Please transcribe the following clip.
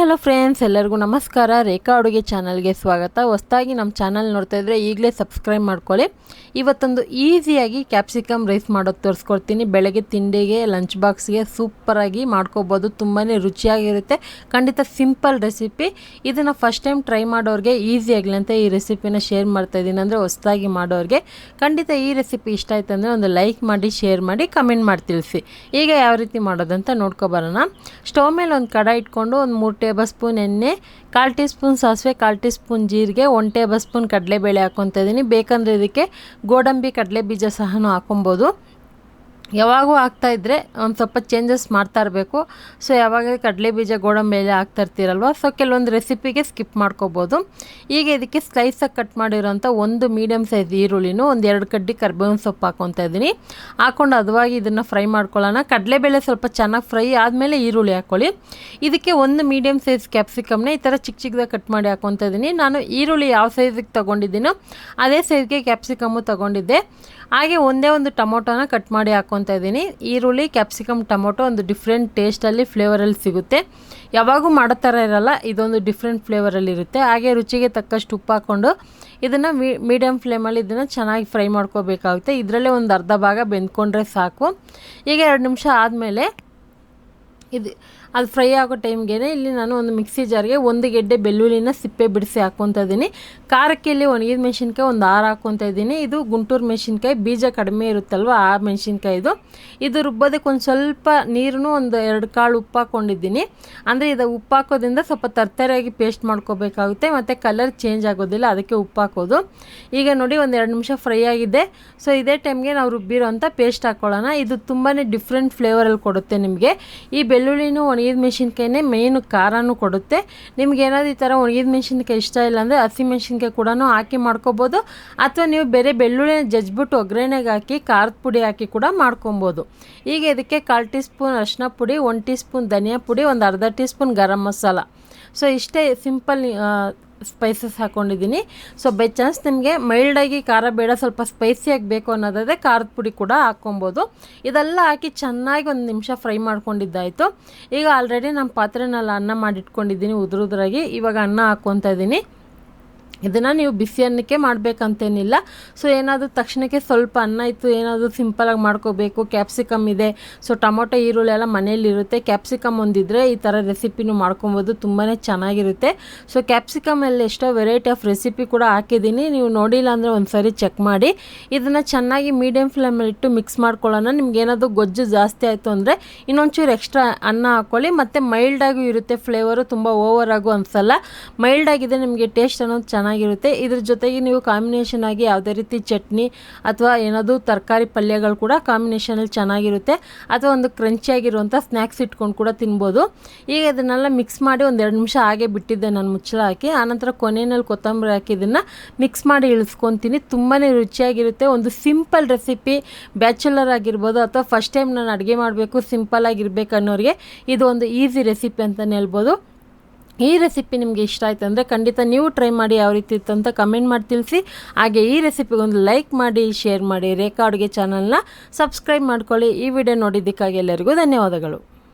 Hello friends, ಎಲ್ಲರಿಗೂ ನಮಸ್ಕಾರ. ರೇಖಾ ಅಡುಗೆ ಚಾನಲ್ಗೆ ಸ್ವಾಗತ. ಹೊಸದಾಗಿ ನಮ್ಮ ಚಾನಲ್ ನೋಡ್ತಾ ಇದ್ದರೆ ಈಗಲೇ ಸಬ್ಸ್ಕ್ರೈಬ್ ಮಾಡ್ಕೊಳ್ಳಿ. ಇವತ್ತೊಂದು ಈಸಿಯಾಗಿ ಕ್ಯಾಪ್ಸಿಕಮ್ ರೈಸ್ ಮಾಡೋದು ತೋರಿಸ್ಕೊಡ್ತೀನಿ. ಬೆಳಗ್ಗೆ ತಿಂಡಿಗೆ, ಲಂಚ್ ಬಾಕ್ಸ್ಗೆ ಸೂಪರಾಗಿ ಮಾಡ್ಕೋಬೋದು. ತುಂಬಾ ರುಚಿಯಾಗಿರುತ್ತೆ. ಖಂಡಿತ ಸಿಂಪಲ್ ರೆಸಿಪಿ. ಇದನ್ನು ಫಸ್ಟ್ ಟೈಮ್ ಟ್ರೈ ಮಾಡೋರಿಗೆ ಈಸಿ ಆಗಲಿ ಅಂತ ಈ ರೆಸಿಪಿನ ಶೇರ್ ಮಾಡ್ತಾ ಇದ್ದೀನಿ. ಅಂದರೆ ಹೊಸದಾಗಿ ಮಾಡೋರಿಗೆ ಖಂಡಿತ ಈ ರೆಸಿಪಿ ಇಷ್ಟ ಆಯ್ತು ಅಂದರೆ ಒಂದು ಲೈಕ್ ಮಾಡಿ, ಶೇರ್ ಮಾಡಿ, ಕಮೆಂಟ್ ಮಾಡಿ ತಿಳಿಸಿ. ಈಗ ಯಾವ ರೀತಿ ಮಾಡೋದಂತ ನೋಡ್ಕೊಬರೋಣ. ಸ್ಟವ್ ಮೇಲೆ ಒಂದು ಕಡಾಯಿ ಇಟ್ಕೊಂಡು ಒಂದು 3 ಟೇಬಲ್ ಸ್ಪೂನ್ ಎಣ್ಣೆ, 1/4 ಟೀ ಸ್ಪೂನ್ ಸಾಸಿವೆ, 1/4 ಟೀ ಸ್ಪೂನ್ ಜೀರಿಗೆ, 1 ಟೇಬಲ್ ಸ್ಪೂನ್ ಕಡಲೆಬೇಳೆ ಹಾಕ್ಕೊತಾ ಇದ್ದೀನಿ. ಬೇಕಂದರೆ ಇದಕ್ಕೆ ಗೋಡಂಬಿ ಕಡಲೆ ಬೀಜ ಸಹನೂ ಹಾಕೊಬೋದು. ಯಾವಾಗೂ ಹಾಕ್ತಾಯಿದ್ರೆ ಒಂದು ಸ್ವಲ್ಪ ಚೇಂಜಸ್ ಮಾಡ್ತಾ ಇರಬೇಕು. ಸೊ ಯಾವಾಗ ಕಡಲೆ ಬೀಜ ಗೋಡಂಬಿ ಎಲ್ಲ ಹಾಕ್ತಾ ಇರ್ತೀರಲ್ವ, ಸೊ ಕೆಲವೊಂದು ರೆಸಿಪಿಗೆ ಸ್ಕಿಪ್ ಮಾಡ್ಕೋಬೋದು. ಈಗ ಇದಕ್ಕೆ ಸ್ಲೈಸಾಗಿ ಕಟ್ ಮಾಡಿರೋಂಥ ಒಂದು ಮೀಡಿಯಮ್ ಸೈಜ್ ಈರುಳ್ಳಿನೂ, ಒಂದು 2 ಕಡ್ಡಿ ಕರಿಬೇವಿನ ಸೊಪ್ಪು ಹಾಕ್ಕೊತಾ ಇದ್ದೀನಿ. ಹಾಕ್ಕೊಂಡು ಹದವಾಗಿ ಇದನ್ನು ಫ್ರೈ ಮಾಡ್ಕೊಳ್ಳೋಣ. ಕಡಲೆಬೇಳೆ ಸ್ವಲ್ಪ ಚೆನ್ನಾಗಿ ಫ್ರೈ ಆದಮೇಲೆ ಈರುಳ್ಳಿ ಹಾಕ್ಕೊಳ್ಳಿ. ಇದಕ್ಕೆ ಒಂದು ಮೀಡಿಯಮ್ ಸೈಜ್ ಕ್ಯಾಪ್ಸಿಕಮ್ನ ಈ ಥರ ಚಿಕ್ಕ ಚಿಕ್ಕದಾಗಿ ಕಟ್ ಮಾಡಿ ಹಾಕ್ಕೊತಾ ಇದ್ದೀನಿ. ನಾನು ಈರುಳ್ಳಿ ಯಾವ ಸೈಜಿಗೆ ತೊಗೊಂಡಿದ್ದೀನೋ ಅದೇ ಸೈಜ್ಗೆ ಕ್ಯಾಪ್ಸಿಕಮ್ಮು ತೊಗೊಂಡಿದ್ದೆ. ಹಾಗೆ ಒಂದೇ ಒಂದು ಟೊಮೊಟೊನ ಕಟ್ ಮಾಡಿ ಹಾಕ್ಕೊತಾ ಇದ್ದೀನಿ. ಈರುಳ್ಳಿ, ಕ್ಯಾಪ್ಸಿಕಮ್, ಟೊಮೊಟೊ ಒಂದು ಡಿಫ್ರೆಂಟ್ ಟೇಸ್ಟಲ್ಲಿ, ಫ್ಲೇವರಲ್ಲಿ ಸಿಗುತ್ತೆ. ಯಾವಾಗೂ ಮಾಡೋ ಥರ ಇರೋಲ್ಲ, ಇದೊಂದು ಡಿಫ್ರೆಂಟ್ ಫ್ಲೇವರಲ್ಲಿ ಇರುತ್ತೆ. ಹಾಗೆ ರುಚಿಗೆ ತಕ್ಕಷ್ಟು ಉಪ್ಪು ಹಾಕ್ಕೊಂಡು ಇದನ್ನು ಮೀಡಿಯಮ್ ಫ್ಲೇಮಲ್ಲಿ ಇದನ್ನು ಚೆನ್ನಾಗಿ ಫ್ರೈ ಮಾಡ್ಕೋಬೇಕಾಗುತ್ತೆ. ಇದರಲ್ಲೇ ಒಂದು ಅರ್ಧ ಭಾಗ ಬೆಂದ್ಕೊಂಡ್ರೆ ಸಾಕು. ಈಗ 2 ನಿಮಿಷ ಆದಮೇಲೆ ಅದು ಫ್ರೈ ಆಗೋ ಟೈಮ್ಗೆ ಇಲ್ಲಿ ನಾನು ಒಂದು ಮಿಕ್ಸಿ ಜಾರ್ಗೆ 1 ಗೆಡ್ಡೆ ಬೆಳ್ಳುಳ್ಳಿನ ಸಿಪ್ಪೆ ಬಿಡಿಸಿ ಹಾಕ್ಕೊತಾ ಇದ್ದೀನಿ. ಖಾರಕ್ಕೆ ಇಲ್ಲಿ ಒಣಗಿದ ಮೆಣಸಿನ್ಕಾಯಿ ಒಂದು 6 ಹಾಕ್ಕೊತಾ ಇದ್ದೀನಿ. ಇದು ಗುಂಟೂರು ಮೆಣಸಿನ್ಕಾಯಿ, ಬೀಜ ಕಡಿಮೆ ಇರುತ್ತಲ್ವ ಆ ಮೆಣಸಿನ್ಕಾಯಿ ಇದು ರುಬ್ಬೋದಕ್ಕೆ ಒಂದು ಸ್ವಲ್ಪ ನೀರನ್ನು, ಒಂದು 2 ಕಾಳು ಉಪ್ಪು ಹಾಕ್ಕೊಂಡಿದ್ದೀನಿ. ಅಂದರೆ ಇದು ಉಪ್ಪು ಹಾಕೋದ್ರಿಂದ ಸ್ವಲ್ಪ ತರ್ತರಿಯಾಗಿ ಪೇಸ್ಟ್ ಮಾಡ್ಕೋಬೇಕಾಗುತ್ತೆ, ಮತ್ತು ಕಲರ್ ಚೇಂಜ್ ಆಗೋದಿಲ್ಲ, ಅದಕ್ಕೆ ಉಪ್ಪು ಹಾಕೋದು. ಈಗ ನೋಡಿ ಒಂದು 2 ನಿಮಿಷ ಫ್ರೈ ಆಗಿದೆ. ಸೊ ಇದೇ ಟೈಮ್ಗೆ ನಾವು ರುಬ್ಬಿರೋ ಅಂಥ ಪೇಸ್ಟ್ ಹಾಕ್ಕೊಳ್ಳೋಣ. ಇದು ತುಂಬಾ ಡಿಫ್ರೆಂಟ್ ಫ್ಲೇವರಲ್ಲಿ ಕೊಡುತ್ತೆ ನಿಮಗೆ. ಈ ಬೆಳ್ಳುಳ್ಳಿನೂ ಒಣಗಿದ ಮೆಣಸಿನ್ಕಾಯಿನೇ ಮೇಯ್ನು ಖಾರನೂ ಕೊಡುತ್ತೆ. ನಿಮ್ಗೆ ಏನಾದ್ರು ಈ ಥರ ಒಣಗಿದ ಮೆಣಸಿನ್ಕಾಯಿ ಇಷ್ಟ ಇಲ್ಲ ಅಂದರೆ ಹಸಿ ಮೆಣಸಿನ್ಕಾಯಿ ಕೂಡ ಹಾಕಿ ಮಾಡ್ಕೊಬೋದು. ಅಥವಾ ನೀವು ಬೇರೆ ಬೆಳ್ಳುಳ್ಳಿನ ಜಜ್ಜಿಬಿಟ್ಟು ಒಗ್ಗರಣೆಗೆ ಹಾಕಿ ಖಾರದ ಪುಡಿ ಹಾಕಿ ಕೂಡ ಮಾಡ್ಕೊಬೋದು. ಈಗ ಇದಕ್ಕೆ 1/4 ಟೀ ಸ್ಪೂನ್ ಅರಿಶಿನ ಪುಡಿ, 1 ಟೀ ಸ್ಪೂನ್ ಧನಿಯಾ ಪುಡಿ, ಒಂದು ಅರ್ಧ tea spoon garam masala. So ಇಷ್ಟೇ ಸಿಂಪಲ್ ಸ್ಪೈಸಸ್ ಹಾಕ್ಕೊಂಡಿದ್ದೀನಿ. ಸೊ ಬೈ ಚಾನ್ಸ್ ನಿಮಗೆ ಮೈಲ್ಡಾಗಿ ಖಾರ ಬೇಡ, ಸ್ವಲ್ಪ ಸ್ಪೈಸಿಯಾಗಿ ಬೇಕು ಅನ್ನೋದಾದರೆ ಖಾರದ ಪುಡಿ ಕೂಡ ಹಾಕ್ಕೊಬೋದು. ಇದೆಲ್ಲ ಹಾಕಿ ಚೆನ್ನಾಗಿ 1 ನಿಮಿಷ ಫ್ರೈ ಮಾಡ್ಕೊಂಡಿದ್ದಾಯಿತು. ಈಗ ಆಲ್ರೆಡಿ ನಾನು ಪಾತ್ರೆನಲ್ಲಿ ಅನ್ನ ಮಾಡಿಟ್ಕೊಂಡಿದ್ದೀನಿ ಉದುರುದ್ರಾಗಿ. ಇವಾಗ ಅನ್ನ ಹಾಕ್ಕೊತಾ ಇದ್ದೀನಿ. ಇದನ್ನು ನೀವು ಬಿಸಿ ಅನ್ನಕ್ಕೆ ಮಾಡಬೇಕಂತೇನಿಲ್ಲ. ಸೊ ಏನಾದರೂ ತಕ್ಷಣಕ್ಕೆ ಸ್ವಲ್ಪ ಅನ್ನ ಇತ್ತು, ಏನಾದರೂ ಸಿಂಪಲಾಗಿ ಮಾಡ್ಕೋಬೇಕು, ಕ್ಯಾಪ್ಸಿಕಮ್ ಇದೆ, ಸೊ ಟೊಮೊಟೊ ಈರುಳ್ಳಿ ಎಲ್ಲ ಮನೇಲಿರುತ್ತೆ, ಕ್ಯಾಪ್ಸಿಕಮ್ ಒಂದಿದ್ರೆ ಈ ಥರ ರೆಸಿಪಿನೂ ಮಾಡ್ಕೊಬೋದು, ತುಂಬಾ ಚೆನ್ನಾಗಿರುತ್ತೆ. ಸೊ ಕ್ಯಾಪ್ಸಿಕಮಲ್ಲಿ ಎಷ್ಟೋ ವೆರೈಟಿ ಆಫ್ ರೆಸಿಪಿ ಕೂಡ ಹಾಕಿದ್ದೀನಿ, ನೀವು ನೋಡಿಲ್ಲ ಅಂದರೆ ಒಂದು ಸರಿ ಚೆಕ್ ಮಾಡಿ. ಇದನ್ನು ಚೆನ್ನಾಗಿ ಮೀಡಿಯಮ್ ಫ್ಲೇಮಲ್ಲಿ ಇಟ್ಟು ಮಿಕ್ಸ್ ಮಾಡ್ಕೊಳ್ಳೋಣ. ನಿಮ್ಗೆ ಏನಾದರೂ ಗೊಜ್ಜು ಜಾಸ್ತಿ ಆಯಿತು ಅಂದರೆ ಇನ್ನೊಂಚೂರು ಎಕ್ಸ್ಟ್ರಾ ಅನ್ನ ಹಾಕ್ಕೊಳ್ಳಿ. ಮತ್ತು ಮೈಲ್ಡಾಗೂ ಇರುತ್ತೆ ಫ್ಲೇವರು, ತುಂಬ ಓವರಾಗೂ ಅನಿಸಲ್ಲ. ಮೈಲ್ಡಾಗಿದೆ, ನಿಮಗೆ ಟೇಸ್ಟ್ ಅನ್ನೋದು ಚೆನ್ನಾಗಿರುತ್ತೆ. ಇದ್ರ ಜೊತೆಗೆ ನೀವು ಕಾಂಬಿನೇಷನ್ ಆಗಿ ಯಾವುದೇ ರೀತಿ ಚಟ್ನಿ ಅಥವಾ ಏನಾದರೂ ತರಕಾರಿ ಪಲ್ಯಗಳು ಕೂಡ ಕಾಂಬಿನೇಷನಲ್ಲಿ ಚೆನ್ನಾಗಿರುತ್ತೆ. ಅಥವಾ ಒಂದು ಕ್ರಂಚಿಯಾಗಿರುವಂಥ ಸ್ನ್ಯಾಕ್ಸ್ ಇಟ್ಕೊಂಡು ಕೂಡ ತಿನ್ಬೋದು. ಈಗ ಇದನ್ನೆಲ್ಲ ಮಿಕ್ಸ್ ಮಾಡಿ ಒಂದು 2 ನಿಮಿಷ ಹಾಗೆ ಬಿಟ್ಟಿದ್ದೆ ನಾನು ಮುಚ್ಚಳ ಹಾಕಿ. ಆನಂತರ ಕೊನೆಯಲ್ಲಿ ಕೊತ್ತಂಬರಿ ಹಾಕಿ ಇದನ್ನು ಮಿಕ್ಸ್ ಮಾಡಿ ಇಳಿಸ್ಕೊತೀನಿ. ತುಂಬಾ ರುಚಿಯಾಗಿರುತ್ತೆ. ಒಂದು ಸಿಂಪಲ್ ರೆಸಿಪಿ, ಬ್ಯಾಚುಲರ್ ಆಗಿರ್ಬೋದು ಅಥವಾ ಫಸ್ಟ್ ಟೈಮ್ ನಾನು ಅಡುಗೆ ಮಾಡಬೇಕು, ಸಿಂಪಲ್ ಆಗಿರ್ಬೇಕು ಅನ್ನೋರಿಗೆ ಇದು ಒಂದು ಈಸಿ ರೆಸಿಪಿ ಅಂತಲೇ ಹೇಳ್ಬೋದು. ಈ ರೆಸಿಪಿ ನಿಮಗೆ ಇಷ್ಟ ಆಯ್ತು ಅಂದರೆ ಖಂಡಿತ ನೀವು ಟ್ರೈ ಮಾಡಿ, ಯಾವ ರೀತಿ ಇತ್ತು ಅಂತ ಕಮೆಂಟ್ ಮಾಡಿ ತಿಳಿಸಿ. ಹಾಗೆ ಈ ರೆಸಿಪಿಗೊಂದು ಲೈಕ್ ಮಾಡಿ, ಶೇರ್ ಮಾಡಿ. ರೇಖಾ ಅಡುಗೆ ಚಾನಲ್ನ ಸಬ್ಸ್ಕ್ರೈಬ್ ಮಾಡ್ಕೊಳ್ಳಿ. ಈ ವಿಡಿಯೋ ನೋಡಿದ್ದಕ್ಕಾಗಿ ಎಲ್ಲರಿಗೂ ಧನ್ಯವಾದಗಳು.